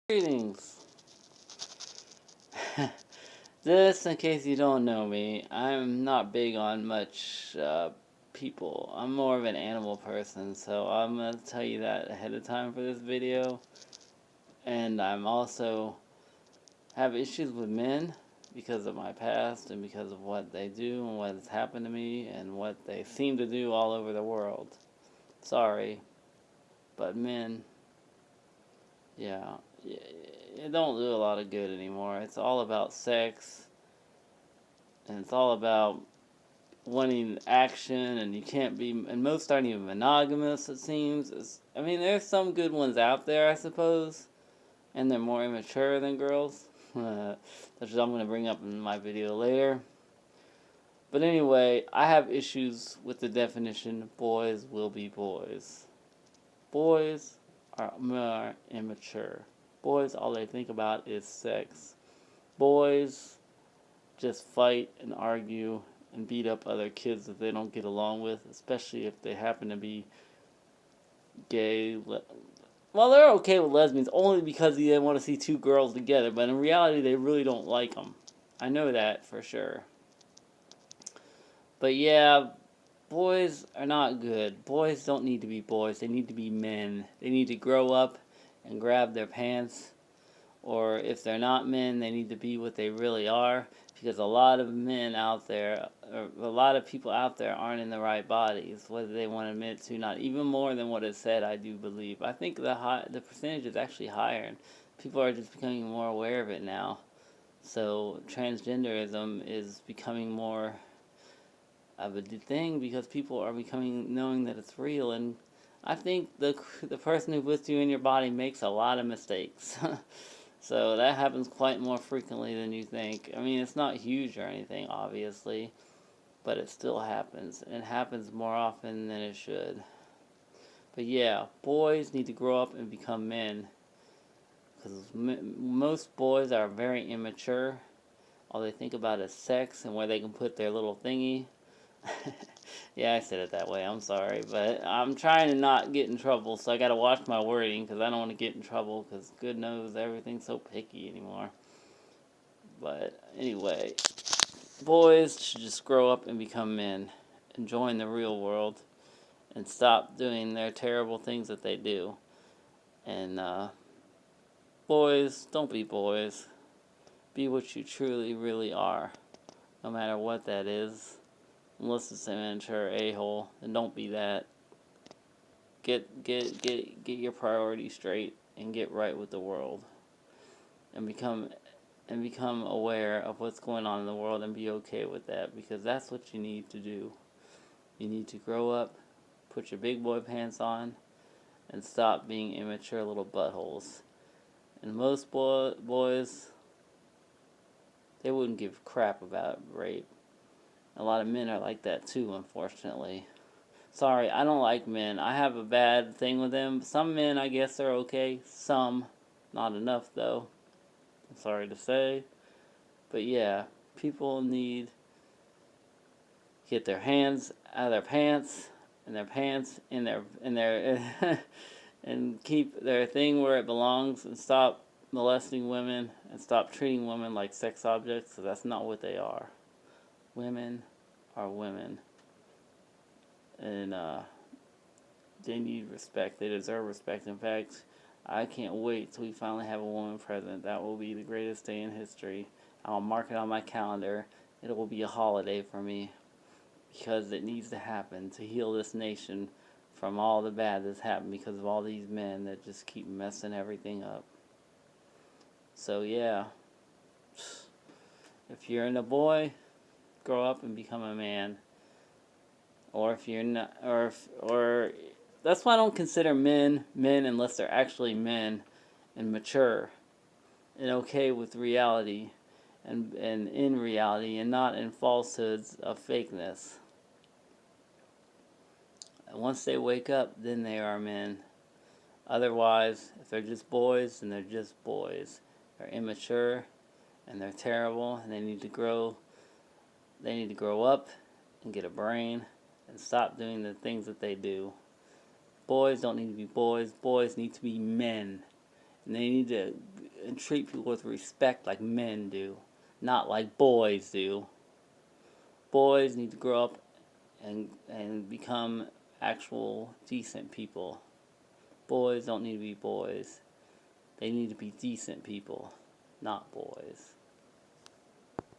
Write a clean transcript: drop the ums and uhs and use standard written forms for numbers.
Greetings. Just in case you don't know me, I'm not big on much people. I'm more of an animal person, so I'm going to tell you that ahead of time for this video. And I'm also have issues with men because of my past and because of what they do and what has happened to me and what they seem to do all over the world. Sorry, but men, yeah, it don't do a lot of good anymore. It's all about sex, and it's all about wanting action, and you can't be, and most aren't even monogamous, it seems. I mean, there's some good ones out there, I suppose, and they're more immature than girls. That's what I'm going to bring up in my video later. But anyway, I have issues with the definition boys will be boys. Boys are more immature. Boys, all they think about is sex. Boys just fight and argue and beat up other kids that they don't get along with, especially if they happen to be gay. Well, they're okay with lesbians only because they want to see two girls together, but in reality, they really don't like them. I know that for sure. But yeah, boys are not good. Boys don't need to be boys, they need to be men. They need to grow up and grab their pants, or if they're not men, they need to be what they really are, because a lot of men out there, or a lot of people out there aren't in the right bodies, whether they want to admit to not, even more than what is said, I do believe. I think the percentage is actually higher, and people are just becoming more aware of it now. So transgenderism is becoming more of a thing because people are becoming knowing that it's real, and I think the person who puts you in your body makes a lot of mistakes. So that happens quite more frequently than you think. I mean, it's not huge or anything, obviously, but it still happens. And it happens more often than it should. But yeah, boys need to grow up and become men. Because most boys are very immature. All they think about is sex and where they can put their little thingy. Yeah, I said it that way. I'm sorry. But I'm trying to not get in trouble, so I gotta watch my wording because I don't want to get in trouble because good knows everything's so picky anymore. But anyway, boys should just grow up and become men and join the real world and stop doing their terrible things that they do. And boys, don't be boys. Be what you truly, really are, no matter what that is. Unless it's an immature a-hole, then don't be that. Get your priorities straight and get right with the world, and become aware of what's going on in the world and be okay with that, because that's what you need to do. You need to grow up, put your big boy pants on, and stop being immature little buttholes. And most boys, they wouldn't give crap about rape. A lot of men are like that too, unfortunately. Sorry, I don't like men. I have a bad thing with them. Some men, I guess, are okay. Some. Not enough, though. I'm sorry to say. But yeah, people need to get their hands out of their pants, and their pants in their and keep their thing where it belongs, and stop molesting women and stop treating women like sex objects, because that's not what they are. Women are women. And they need respect. They deserve respect. In fact, I can't wait till we finally have a woman president. That will be the greatest day in history. I'll mark it on my calendar. It will be a holiday for me, because it needs to happen to heal this nation from all the bad that's happened because of all these men that just keep messing everything up. So yeah, if you're in a boy, grow up and become a man. Or if you're not, or that's why I don't consider men unless they're actually men and mature and okay with reality, and in reality, and not in falsehoods of fakeness. And once they wake up, then they are men. Otherwise, if they're just boys, then they're just boys. They're immature and they're terrible, and they need to grow. They need to grow up and get a brain and stop doing the things that they do. Boys don't need to be boys. Boys need to be men. And they need to and treat people with respect like men do, not like boys do. Boys need to grow up and become actual decent people. Boys don't need to be boys. They need to be decent people, not boys.